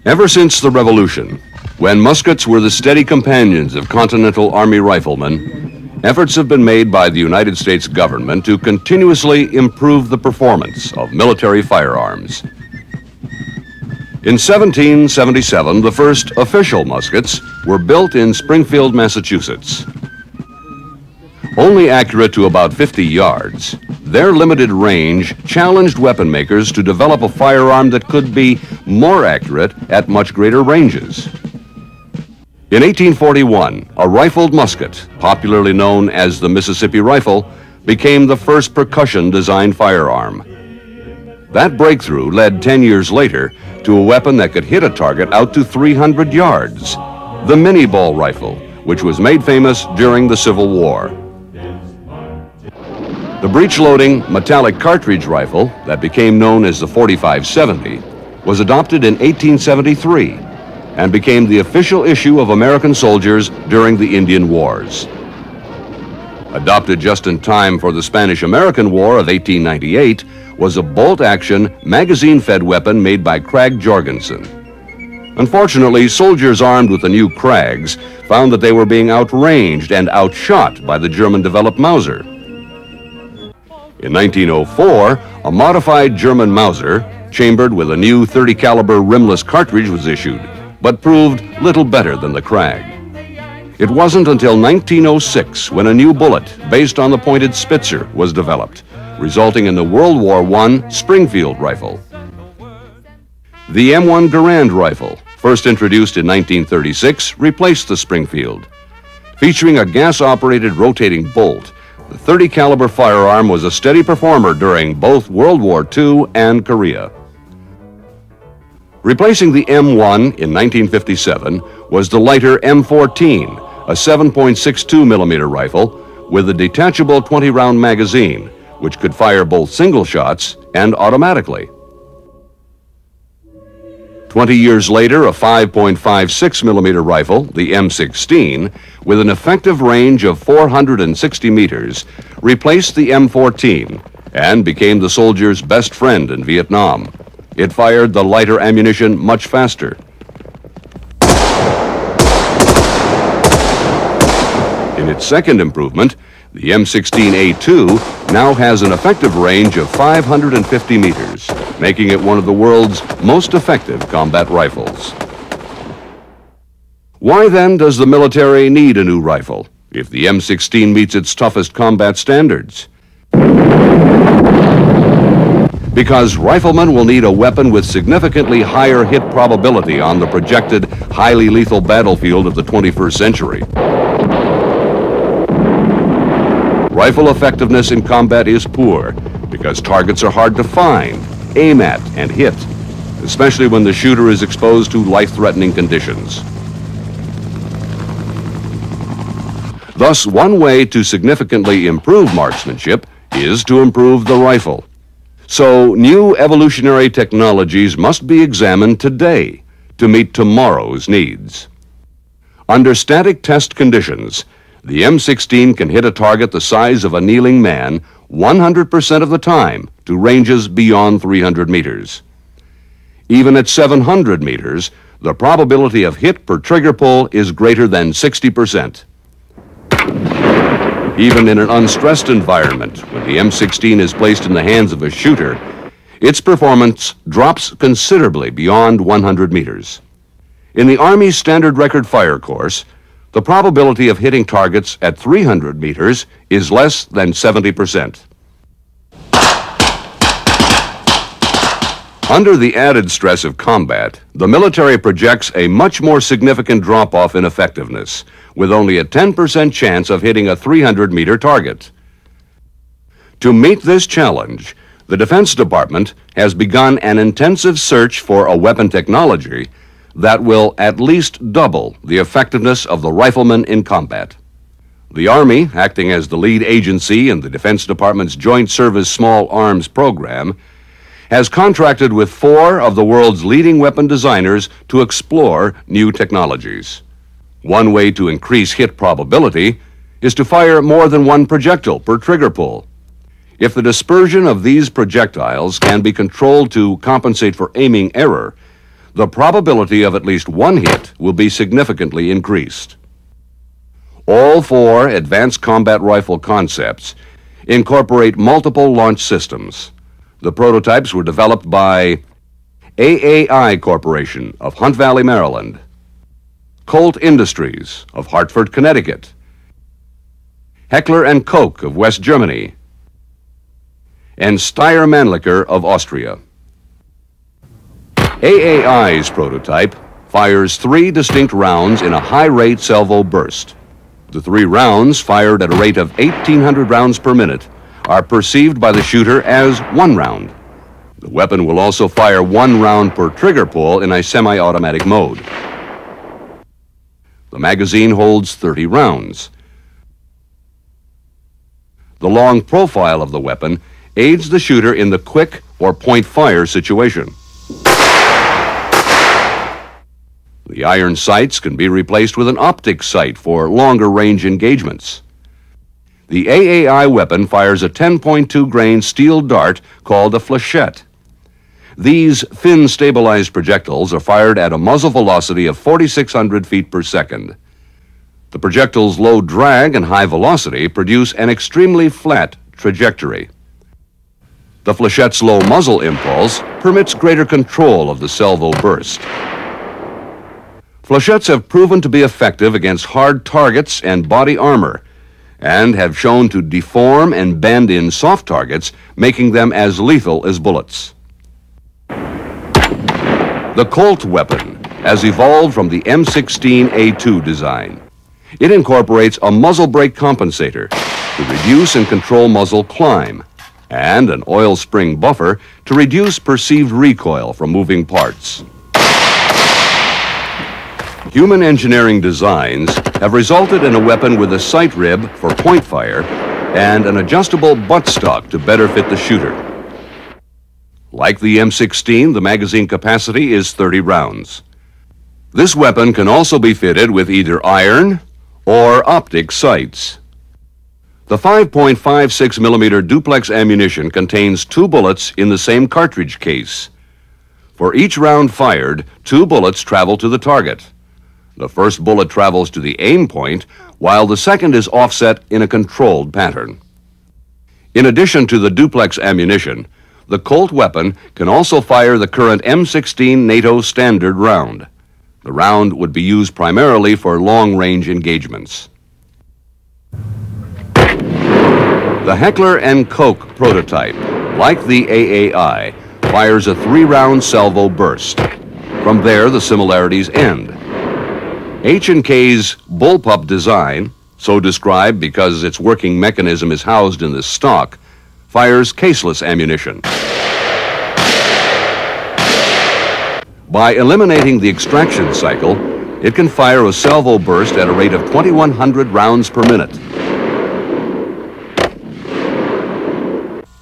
Ever since the Revolution, when muskets were the steady companions of Continental Army riflemen, efforts have been made by the United States government to continuously improve the performance of military firearms. In 1777, the first official muskets were built in Springfield, Massachusetts. Only accurate to about 50 yards, their limited range challenged weapon makers to develop a firearm that could be more accurate at much greater ranges. In 1841, a rifled musket, popularly known as the Mississippi rifle, became the first percussion-designed firearm. That breakthrough led 10 years later to a weapon that could hit a target out to 300 yards, the mini-ball rifle, which was made famous during the Civil War. The breech-loading metallic cartridge rifle that became known as the 45-70 was adopted in 1873 and became the official issue of American soldiers during the Indian Wars. Adopted just in time for the Spanish-American War of 1898 was a bolt-action, magazine-fed weapon made by Krag Jorgensen. Unfortunately, soldiers armed with the new Krags found that they were being outranged and outshot by the German-developed Mauser. In 1904, a modified German Mauser, chambered with a new .30 caliber rimless cartridge, was issued, but proved little better than the Krag. It wasn't until 1906 when a new bullet based on the pointed Spitzer was developed, resulting in the World War I Springfield rifle. The M1 Garand rifle, first introduced in 1936, replaced the Springfield. Featuring a gas-operated rotating bolt, the .30 caliber firearm was a steady performer during both World War II and Korea. Replacing the M1 in 1957 was the lighter M14, a 7.62 millimeter rifle with a detachable 20-round magazine, which could fire both single shots and automatically. 20 years later, a 5.56 millimeter rifle, the M16, with an effective range of 460 meters, replaced the M14 and became the soldier's best friend in Vietnam. It fired the lighter ammunition much faster. In its second improvement, the M16A2 now has an effective range of 550 meters, making it one of the world's most effective combat rifles. Why then does the military need a new rifle if the M16 meets its toughest combat standards? Because riflemen will need a weapon with significantly higher hit probability on the projected highly lethal battlefield of the 21st century. Rifle effectiveness in combat is poor because targets are hard to find, aim at, and hit, especially when the shooter is exposed to life-threatening conditions. Thus, one way to significantly improve marksmanship is to improve the rifle. So, new evolutionary technologies must be examined today to meet tomorrow's needs. Under static test conditions, the M16 can hit a target the size of a kneeling man 100% of the time to ranges beyond 300 meters. Even at 700 meters, the probability of hit per trigger pull is greater than 60%. Even in an unstressed environment, when the M16 is placed in the hands of a shooter, its performance drops considerably beyond 100 meters. In the Army's standard record fire course, the probability of hitting targets at 300 meters is less than 70%. Under the added stress of combat, the military projects a much more significant drop-off in effectiveness, with only a 10% chance of hitting a 300-meter target. To meet this challenge, the Defense Department has begun an intensive search for a weapon technology that will at least double the effectiveness of the rifleman in combat. The Army, acting as the lead agency in the Defense Department's Joint Service Small Arms Program, has contracted with 4 of the world's leading weapon designers to explore new technologies. One way to increase hit probability is to fire more than one projectile per trigger pull. If the dispersion of these projectiles can be controlled to compensate for aiming error, the probability of at least one hit will be significantly increased. All four advanced combat rifle concepts incorporate multiple launch systems. The prototypes were developed by AAI Corporation of Hunt Valley, Maryland, Colt Industries of Hartford, Connecticut, Heckler & Koch of West Germany, and Steyr-Mannlicher of Austria. AAI's prototype fires 3 distinct rounds in a high-rate salvo burst. The 3 rounds, fired at a rate of 1,800 rounds per minute, are perceived by the shooter as 1 round. The weapon will also fire 1 round per trigger pull in a semi-automatic mode. The magazine holds 30 rounds. The long profile of the weapon aids the shooter in the quick or point-fire situation. The iron sights can be replaced with an optic sight for longer range engagements. The AAI weapon fires a 10.2 grain steel dart called a flechette. These fin-stabilized projectiles are fired at a muzzle velocity of 4,600 feet per second. The projectile's low drag and high velocity produce an extremely flat trajectory. The flechette's low muzzle impulse permits greater control of the salvo burst. Flechettes have proven to be effective against hard targets and body armor, and have shown to deform and bend in soft targets, making them as lethal as bullets. The Colt weapon has evolved from the M16A2 design. It incorporates a muzzle brake compensator to reduce and control muzzle climb, and an oil spring buffer to reduce perceived recoil from moving parts. Human engineering designs have resulted in a weapon with a sight rib for point fire and an adjustable buttstock to better fit the shooter. Like the M16, the magazine capacity is 30 rounds. This weapon can also be fitted with either iron or optic sights. The 5.56 millimeter duplex ammunition contains 2 bullets in the same cartridge case. For each round fired, 2 bullets travel to the target. The first bullet travels to the aim point, while the second is offset in a controlled pattern. In addition to the duplex ammunition, the Colt weapon can also fire the current M16 NATO standard round. The round would be used primarily for long-range engagements. The Heckler & Koch prototype, like the AAI, fires a 3-round salvo burst. From there, the similarities end. H&K's bullpup design, so described because its working mechanism is housed in the stock, fires caseless ammunition. By eliminating the extraction cycle, it can fire a salvo burst at a rate of 2,100 rounds per minute.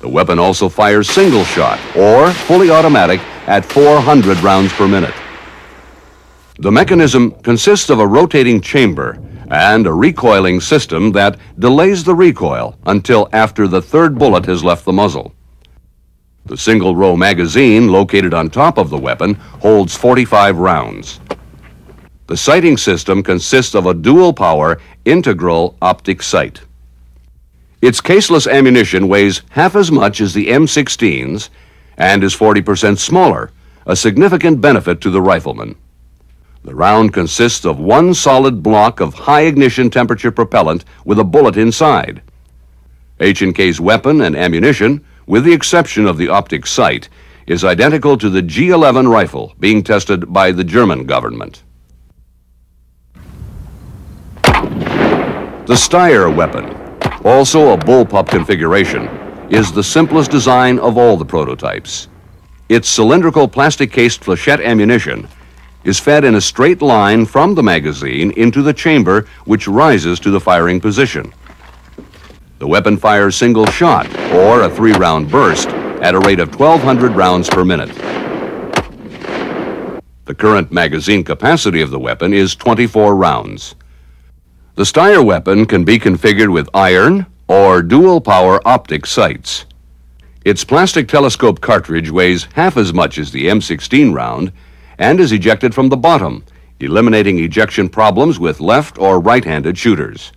The weapon also fires single shot or fully automatic at 400 rounds per minute. The mechanism consists of a rotating chamber and a recoiling system that delays the recoil until after the 3rd bullet has left the muzzle. The single-row magazine located on top of the weapon holds 45 rounds. The sighting system consists of a dual-power integral optic sight. Its caseless ammunition weighs half as much as the M16's and is 40% smaller, a significant benefit to the rifleman. The round consists of 1 solid block of high ignition temperature propellant with a bullet inside. H&K's weapon and ammunition, with the exception of the optic sight, is identical to the G11 rifle being tested by the German government. The Steyr weapon, also a bullpup configuration, is the simplest design of all the prototypes. Its cylindrical plastic-cased flechette ammunition is fed in a straight line from the magazine into the chamber, which rises to the firing position. The weapon fires single shot, or a 3-round burst, at a rate of 1,200 rounds per minute. The current magazine capacity of the weapon is 24 rounds. The Steyr weapon can be configured with iron, or dual-power optic sights. Its plastic telescope cartridge weighs half as much as the M16 round and is ejected from the bottom, eliminating ejection problems with left or right-handed shooters.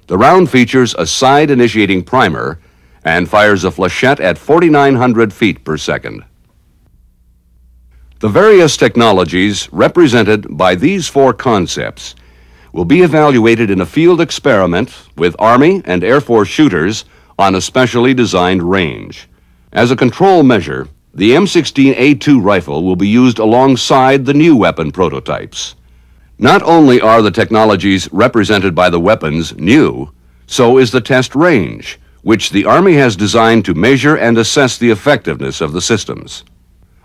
The round features a side-initiating primer and fires a flechette at 4,900 feet per second. The various technologies represented by these four concepts will be evaluated in a field experiment with Army and Air Force shooters on a specially designed range. As a control measure, the M16A2 rifle will be used alongside the new weapon prototypes. Not only are the technologies represented by the weapons new, so is the test range, which the Army has designed to measure and assess the effectiveness of the systems.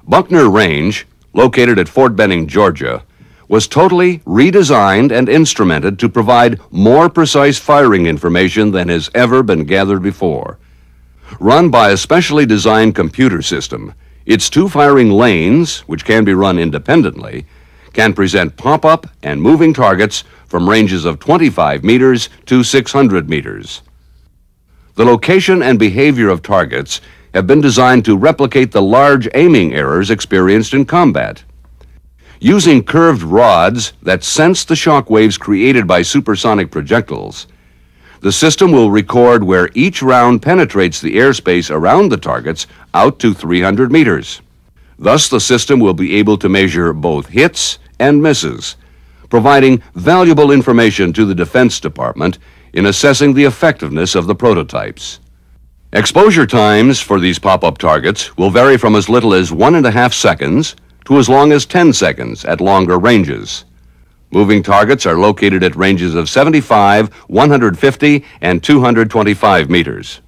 Buckner Range, located at Fort Benning, Georgia, was totally redesigned and instrumented to provide more precise firing information than has ever been gathered before. Run by a specially designed computer system, its two firing lanes, which can be run independently, can present pop-up and moving targets from ranges of 25 meters to 600 meters. The location and behavior of targets have been designed to replicate the large aiming errors experienced in combat. Using curved rods that sense the shock waves created by supersonic projectiles, the system will record where each round penetrates the airspace around the targets out to 300 meters. Thus, the system will be able to measure both hits and misses, providing valuable information to the Defense Department in assessing the effectiveness of the prototypes. Exposure times for these pop-up targets will vary from as little as 1.5 seconds to as long as 10 seconds at longer ranges. Moving targets are located at ranges of 75, 150, and 225 meters.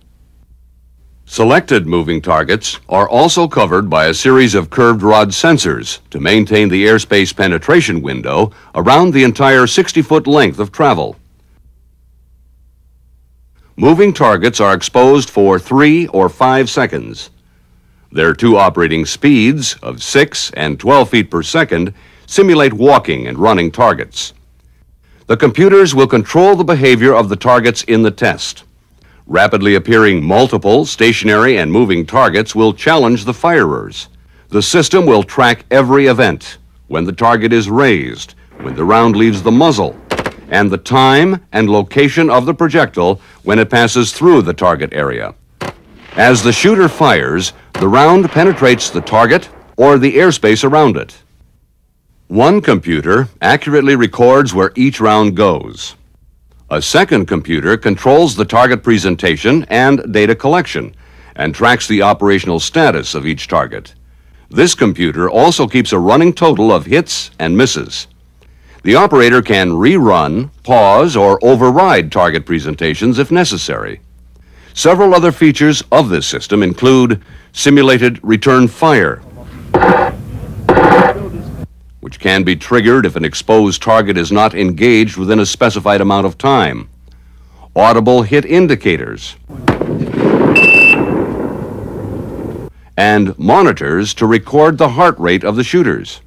Selected moving targets are also covered by a series of curved rod sensors to maintain the airspace penetration window around the entire 60-foot length of travel. Moving targets are exposed for 3 or 5 seconds. Their two operating speeds of 6 and 12 feet per second simulate walking and running targets. The computers will control the behavior of the targets in the test. Rapidly appearing multiple stationary and moving targets will challenge the firers. The system will track every event: when the target is raised, when the round leaves the muzzle, and the time and location of the projectile when it passes through the target area. As the shooter fires, the round penetrates the target or the airspace around it. One computer accurately records where each round goes. A second computer controls the target presentation and data collection and tracks the operational status of each target. This computer also keeps a running total of hits and misses. The operator can rerun, pause, or override target presentations if necessary. Several other features of this system include simulated return fire, which can be triggered if an exposed target is not engaged within a specified amount of time, audible hit indicators, and monitors to record the heart rate of the shooters.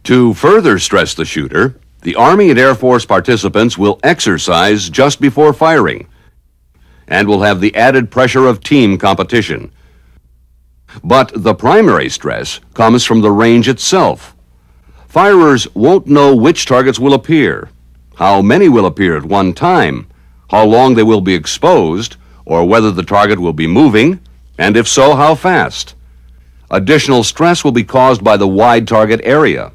To further stress the shooter, the Army and Air Force participants will exercise just before firing and will have the added pressure of team competition. But the primary stress comes from the range itself. Firers won't know which targets will appear, how many will appear at one time, how long they will be exposed, or whether the target will be moving, and if so, how fast. Additional stress will be caused by the wide target area.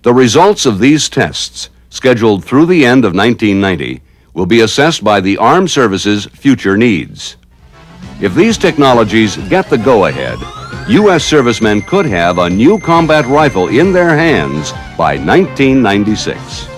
The results of these tests, scheduled through the end of 1990, will be assessed by the Armed Services' future needs. If these technologies get the go-ahead, U.S. servicemen could have a new combat rifle in their hands by 1996.